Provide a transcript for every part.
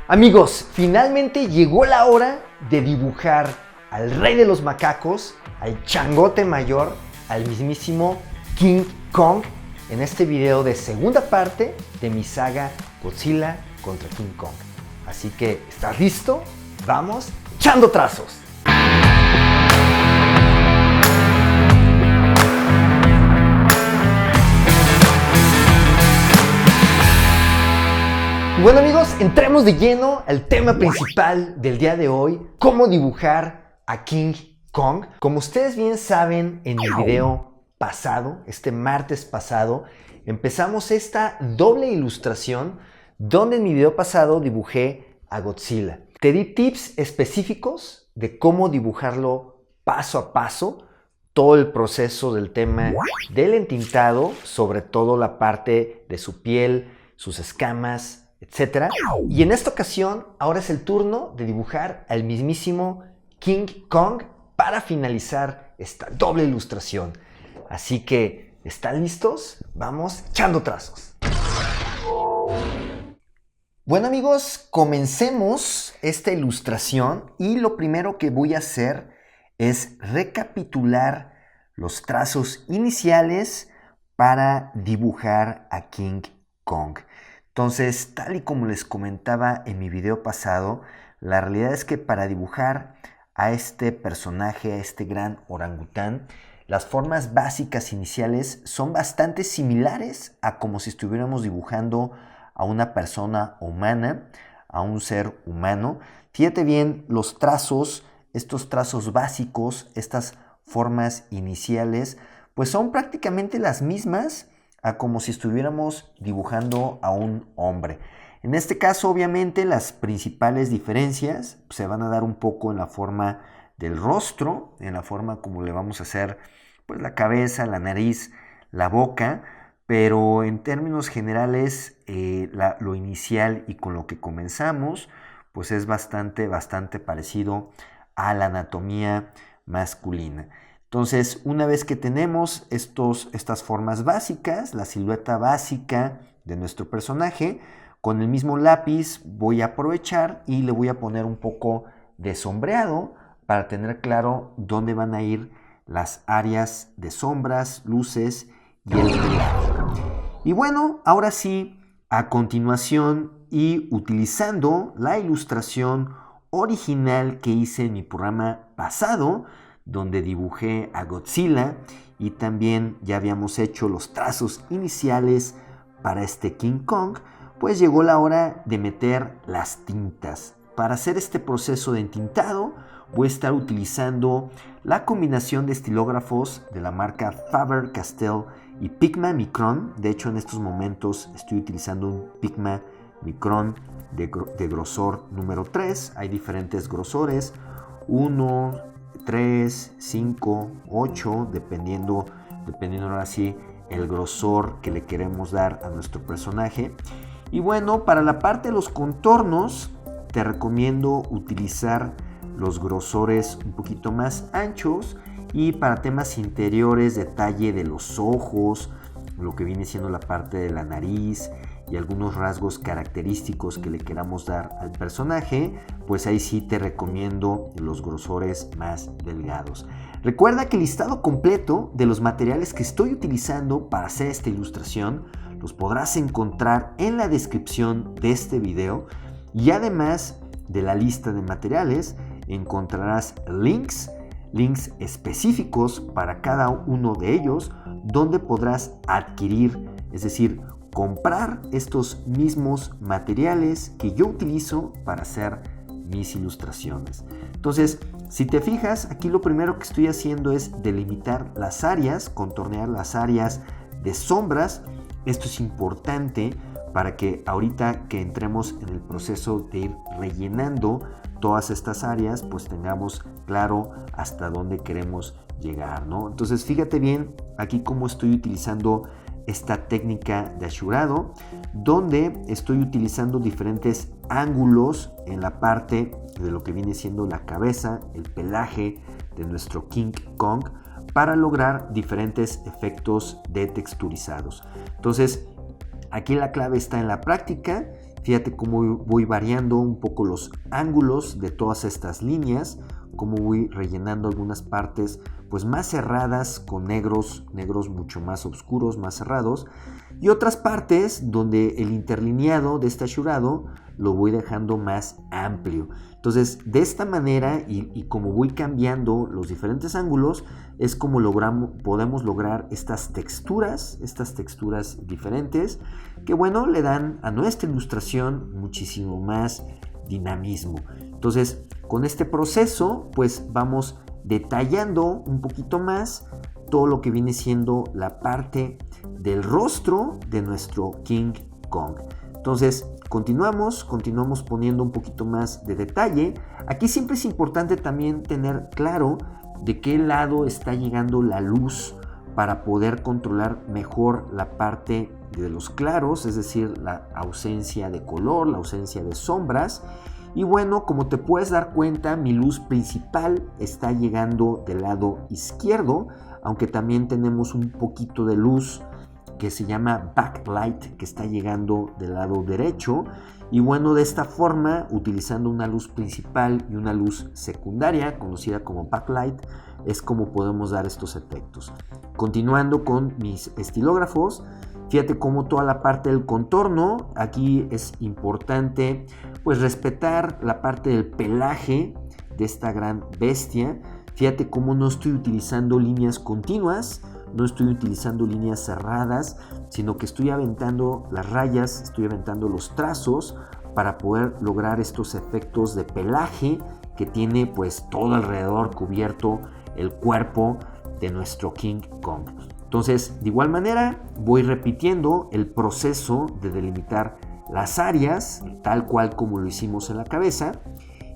Amigos, finalmente llegó la hora de dibujar al rey de los macacos, al changote mayor, al mismísimo King Kong, en este video de segunda parte de mi saga Godzilla contra King Kong. Así que, ¿estás listo? ¡Vamos echando trazos! Bueno amigos, entremos de lleno al tema principal del día de hoy, cómo dibujar a King Kong. Como ustedes bien saben, en el video pasado, este martes pasado, empezamos esta doble ilustración donde en mi video pasado dibujé a Godzilla. Te di tips específicos de cómo dibujarlo paso a paso, todo el proceso del tema del entintado, sobre todo la parte de su piel, sus escamas, etc. Y en esta ocasión, ahora es el turno de dibujar al mismísimo King Kong para finalizar esta doble ilustración. Así que, ¿están listos? Vamos echando trazos. Bueno amigos, comencemos esta ilustración y lo primero que voy a hacer es recapitular los trazos iniciales para dibujar a King Kong. Entonces, tal y como les comentaba en mi video pasado, la realidad es que para dibujar a este personaje, a este gran orangután, las formas básicas iniciales son bastante similares a como si estuviéramos dibujando a una persona humana, a un ser humano. Fíjate bien los trazos, estos trazos básicos, estas formas iniciales, pues son prácticamente las mismas a como si estuviéramos dibujando a un hombre. En este caso, obviamente, las principales diferencias se van a dar un poco en la forma del rostro, en la forma como le vamos a hacer pues, la cabeza, la nariz, la boca, pero en términos generales, lo inicial y con lo que comenzamos, pues es bastante parecido a la anatomía masculina. Entonces, una vez que tenemos estas formas básicas, la silueta básica de nuestro personaje, con el mismo lápiz voy a aprovechar y le voy a poner un poco de sombreado para tener claro dónde van a ir las áreas de sombras, luces y el pelaje. Y bueno, ahora sí, a continuación y utilizando la ilustración original que hice en mi programa pasado, donde dibujé a Godzilla y también ya habíamos hecho los trazos iniciales para este King Kong, pues llegó la hora de meter las tintas. Para hacer este proceso de entintado voy a estar utilizando la combinación de estilógrafos de la marca Faber-Castell y Pigma Micron. De hecho, en estos momentos estoy utilizando un Pigma Micron de grosor número 3. Hay diferentes grosores, 1, 3, 5, 8, dependiendo ahora sí el grosor que le queremos dar a nuestro personaje. Y bueno, para la parte de los contornos te recomiendo utilizar los grosores un poquito más anchos, y para temas interiores, detalle de los ojos, lo que viene siendo la parte de la nariz y algunos rasgos característicos que le queramos dar al personaje, pues ahí sí te recomiendo los grosores más delgados. Recuerda que el listado completo de los materiales que estoy utilizando para hacer esta ilustración los podrás encontrar en la descripción de este video, y además de la lista de materiales encontrarás links específicos para cada uno de ellos, donde podrás adquirir, es decir, comprar estos mismos materiales que yo utilizo para hacer mis ilustraciones. Entonces, si te fijas, aquí lo primero que estoy haciendo es delimitar las áreas, contornear las áreas de sombras. Esto es importante para que ahorita que entremos en el proceso de ir rellenando todas estas áreas, pues tengamos claro hasta dónde queremos llegar, ¿no? Entonces, fíjate bien aquí cómo estoy utilizando esta técnica de asurado, donde estoy utilizando diferentes ángulos en la parte de lo que viene siendo la cabeza, el pelaje de nuestro King Kong, para lograr diferentes efectos de texturizados. Entonces, Aquí la clave está en la práctica. Fíjate cómo voy variando un poco los ángulos de todas estas líneas, cómo voy rellenando algunas partes pues más cerradas con negros mucho más oscuros, más cerrados, y otras partes donde el interlineado de este ashurado lo voy dejando más amplio. Entonces, de esta manera y como voy cambiando los diferentes ángulos, es como podemos lograr estas texturas diferentes que, bueno, le dan a nuestra ilustración muchísimo más dinamismo. Entonces, con este proceso, pues vamos detallando un poquito más todo lo que viene siendo la parte del rostro de nuestro King Kong. Entonces, continuamos poniendo un poquito más de detalle. Aquí siempre es importante también tener claro de qué lado está llegando la luz para poder controlar mejor la parte de los claros, es decir, la ausencia de color, la ausencia de sombras. Y bueno, como te puedes dar cuenta, mi luz principal está llegando del lado izquierdo, aunque también tenemos un poquito de luz que se llama backlight, que está llegando del lado derecho. Y bueno, de esta forma, utilizando una luz principal y una luz secundaria, conocida como backlight, es como podemos dar estos efectos. Continuando con mis estilógrafos, fíjate cómo toda la parte del contorno, aquí es importante pues respetar la parte del pelaje de esta gran bestia. Fíjate cómo no estoy utilizando líneas continuas, no estoy utilizando líneas cerradas, sino que estoy aventando las rayas, estoy aventando los trazos para poder lograr estos efectos de pelaje que tiene pues todo alrededor cubierto el cuerpo de nuestro King Kong. Entonces, de igual manera, voy repitiendo el proceso de delimitar las áreas, tal cual como lo hicimos en la cabeza.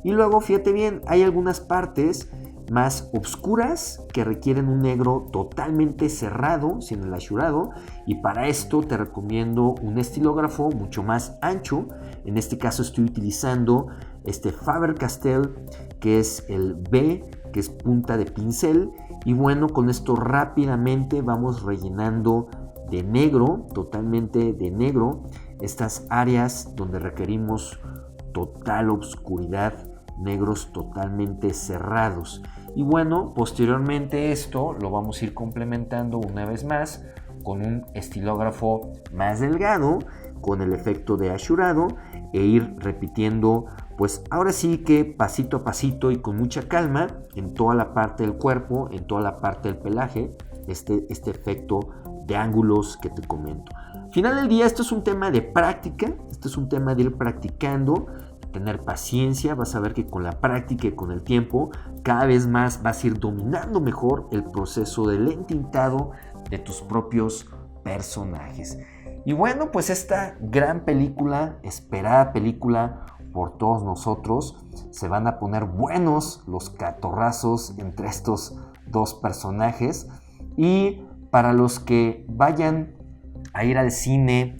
Y luego, fíjate bien, hay algunas partes más oscuras que requieren un negro totalmente cerrado, sin el ashurado, y para esto te recomiendo un estilógrafo mucho más ancho. En este caso estoy utilizando este Faber-Castell, que es el B, que es punta de pincel. Y bueno, con esto rápidamente vamos rellenando de negro, totalmente de negro, estas áreas donde requerimos total oscuridad, negros totalmente cerrados. Y bueno, posteriormente esto lo vamos a ir complementando una vez más con un estilógrafo más delgado, con el efecto de ashurado, e ir repitiendo pues ahora sí que pasito a pasito y con mucha calma en toda la parte del cuerpo, en toda la parte del pelaje, este efecto de ángulos que te comento. Al final del día, esto es un tema de práctica, esto es un tema de ir practicando, tener paciencia. Vas a ver que con la práctica y con el tiempo cada vez más vas a ir dominando mejor el proceso del entintado de tus propios personajes. Y bueno, pues esta gran película, esperada película por todos nosotros, se van a poner buenos los catorrazos entre estos dos personajes. Y para los que vayan a ir al cine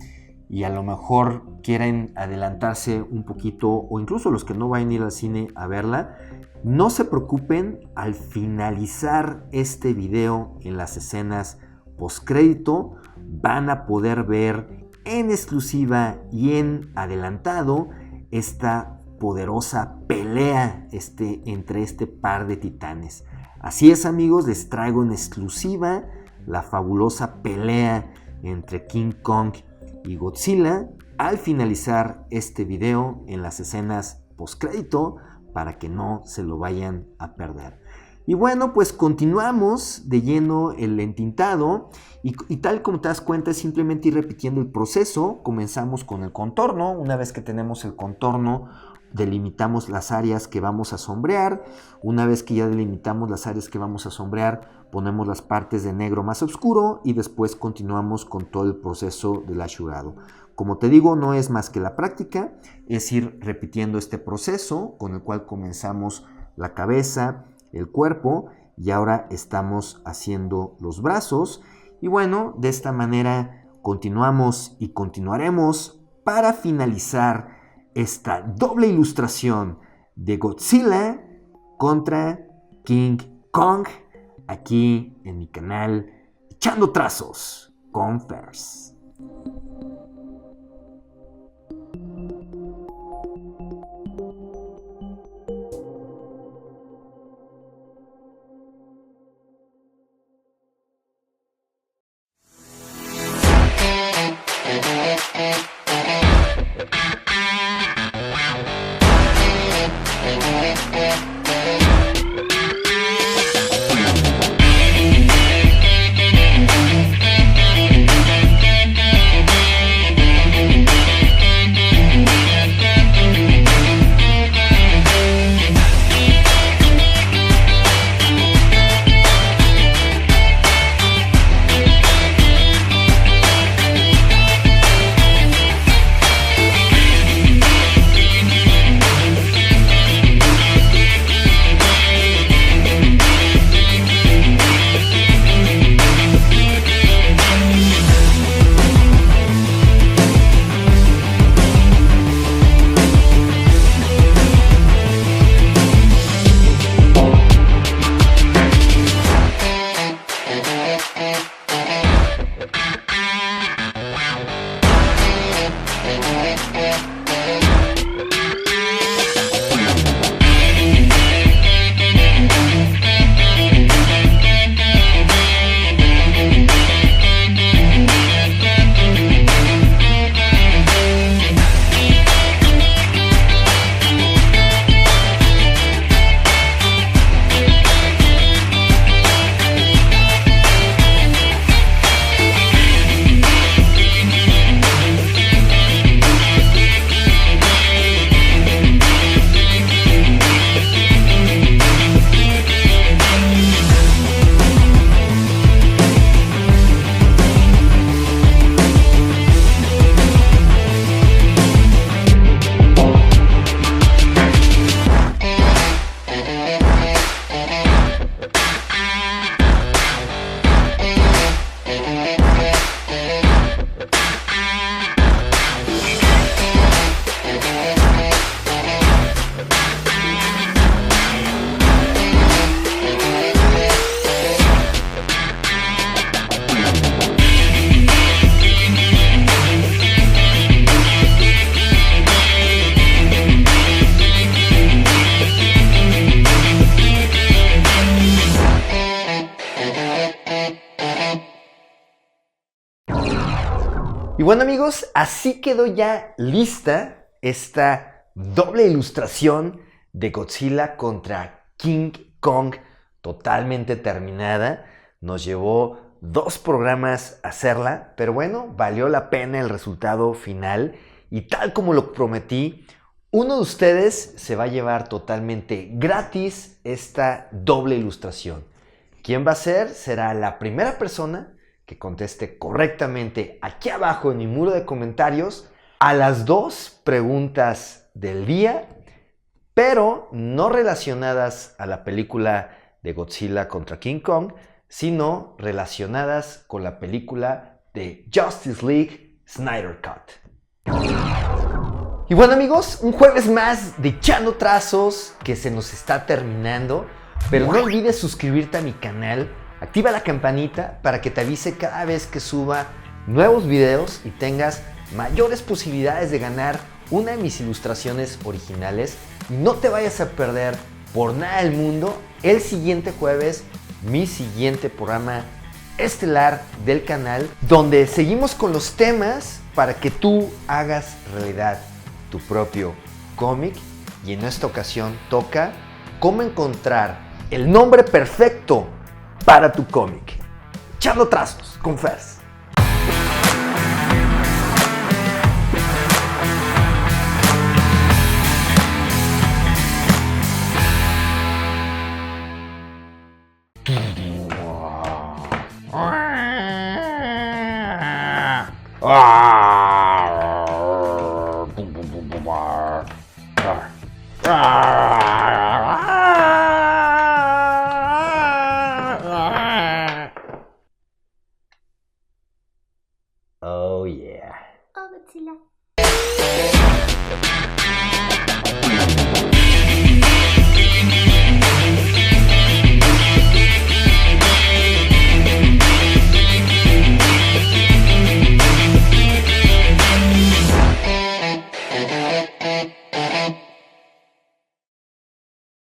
y a lo mejor quieren adelantarse un poquito, o incluso los que no vayan a ir al cine a verla, no se preocupen, al finalizar este video en las escenas postcrédito van a poder ver en exclusiva y en adelantado esta poderosa pelea entre este par de titanes. Así es, amigos, les traigo en exclusiva la fabulosa pelea entre King Kong y Godzilla al finalizar este video en las escenas postcrédito para que no se lo vayan a perder. Y bueno, pues continuamos de lleno el entintado y tal como te das cuenta es simplemente ir repitiendo el proceso. Comenzamos con el contorno. Una vez que tenemos el contorno, delimitamos las áreas que vamos a sombrear. Una vez que ya delimitamos las áreas que vamos a sombrear, ponemos las partes de negro más oscuro y después continuamos con todo el proceso del ashurado. Como te digo, no es más que la práctica, es ir repitiendo este proceso con el cual comenzamos la cabeza, el cuerpo, y ahora estamos haciendo los brazos. Y bueno, de esta manera continuamos y continuaremos para finalizar esta doble ilustración de Godzilla contra King Kong aquí en mi canal Echando Trazos con Fers. Y bueno amigos, así quedó ya lista esta doble ilustración de Godzilla contra King Kong, totalmente terminada. Nos llevó 2 programas hacerla, pero bueno, valió la pena el resultado final. Y tal como lo prometí, uno de ustedes se va a llevar totalmente gratis esta doble ilustración. ¿Quién va a ser? Será la primera persona que conteste correctamente aquí abajo en mi muro de comentarios a las 2 preguntas del día, pero no relacionadas a la película de Godzilla contra King Kong, sino relacionadas con la película de Justice League Snyder Cut. Y bueno amigos, un jueves más de Echando Trazos que se nos está terminando, pero no olvides suscribirte a mi canal, activa la campanita para que te avise cada vez que suba nuevos videos y tengas mayores posibilidades de ganar una de mis ilustraciones originales. Y no te vayas a perder por nada del mundo el siguiente jueves mi siguiente programa estelar del canal, donde seguimos con los temas para que tú hagas realidad tu propio cómic. Y en esta ocasión toca cómo encontrar el nombre perfecto para tu cómic. Echando Trazos con Fers. Oh yeah. Oh, Godzilla.